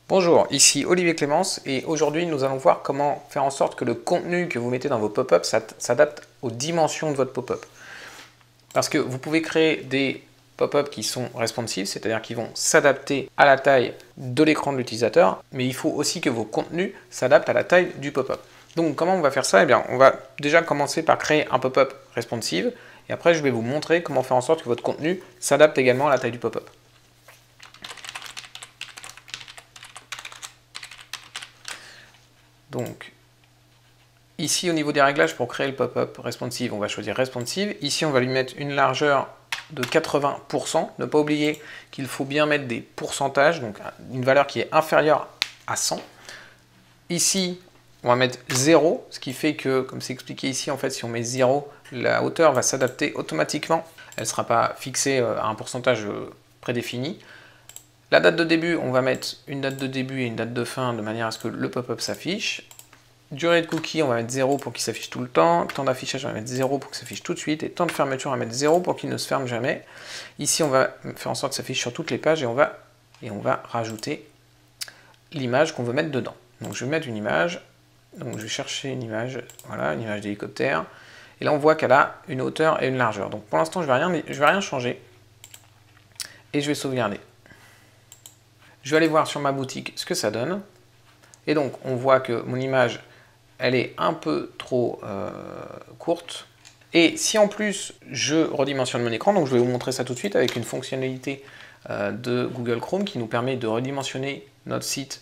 Bonjour, ici Olivier Clémence et aujourd'hui nous allons voir comment faire en sorte que le contenu que vous mettez dans vos pop-up s'adapte aux dimensions de votre pop-up. Parce que vous pouvez créer des pop-up qui sont responsive, c'est-à-dire qui vont s'adapter à la taille de l'écran de l'utilisateur, mais il faut aussi que vos contenus s'adaptent à la taille du pop-up. Donc comment on va faire ça? Eh bien, on va déjà commencer par créer un pop-up responsive et après je vais vous montrer comment faire en sorte que votre contenu s'adapte également à la taille du pop-up. Donc, ici au niveau des réglages pour créer le pop-up responsive, on va choisir responsive. Ici, on va lui mettre une largeur de 80%. Ne pas oublier qu'il faut bien mettre des pourcentages, donc une valeur qui est inférieure à 100. Ici, on va mettre 0, ce qui fait que, comme c'est expliqué ici, en fait, si on met 0, la hauteur va s'adapter automatiquement. Elle ne sera pas fixée à un pourcentage prédéfini. La date de début, on va mettre une date de début et une date de fin de manière à ce que le pop-up s'affiche. Durée de cookie, on va mettre 0 pour qu'il s'affiche tout le temps. Temps d'affichage, on va mettre 0 pour qu'il s'affiche tout de suite. Et temps de fermeture, on va mettre 0 pour qu'il ne se ferme jamais. Ici, on va faire en sorte que ça s'affiche sur toutes les pages et on va rajouter l'image qu'on veut mettre dedans. Donc je vais mettre une image. Donc je vais chercher une image, voilà, une image d'hélicoptère. Et là, on voit qu'elle a une hauteur et une largeur. Donc pour l'instant, je ne vais rien changer. Et je vais sauvegarder. Je vais aller voir sur ma boutique ce que ça donne. Et donc, on voit que mon image, elle est un peu trop courte. Et si en plus, je redimensionne mon écran, donc je vais vous montrer ça tout de suite avec une fonctionnalité de Google Chrome qui nous permet de redimensionner notre site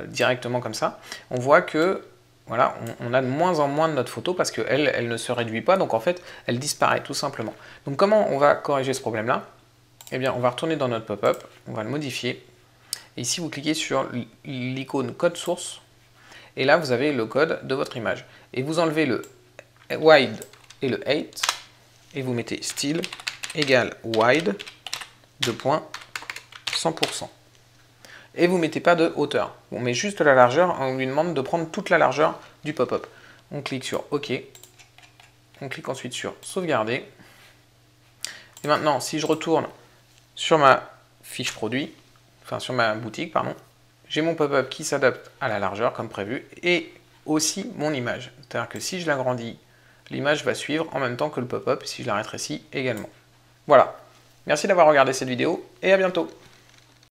directement comme ça. On voit que voilà, on a de moins en moins de notre photo parce qu'elle elle ne se réduit pas, donc en fait, elle disparaît tout simplement. Donc comment on va corriger ce problème-là? Eh bien, on va retourner dans notre pop-up, on va le modifier. Et ici, vous cliquez sur l'icône code source. Et là, vous avez le code de votre image. Et vous enlevez le wide et le height. Et vous mettez style égale wide, 100%. Et vous ne mettez pas de hauteur. On met juste la largeur. On lui demande de prendre toute la largeur du pop-up. On clique sur OK. On clique ensuite sur sauvegarder. Et maintenant, si je retourne sur ma fiche produit, enfin sur ma boutique, pardon, j'ai mon pop-up qui s'adapte à la largeur comme prévu et aussi mon image. C'est-à-dire que si je l'agrandis, l'image va suivre en même temps que le pop-up si je la rétrécis également. Voilà. Merci d'avoir regardé cette vidéo et à bientôt.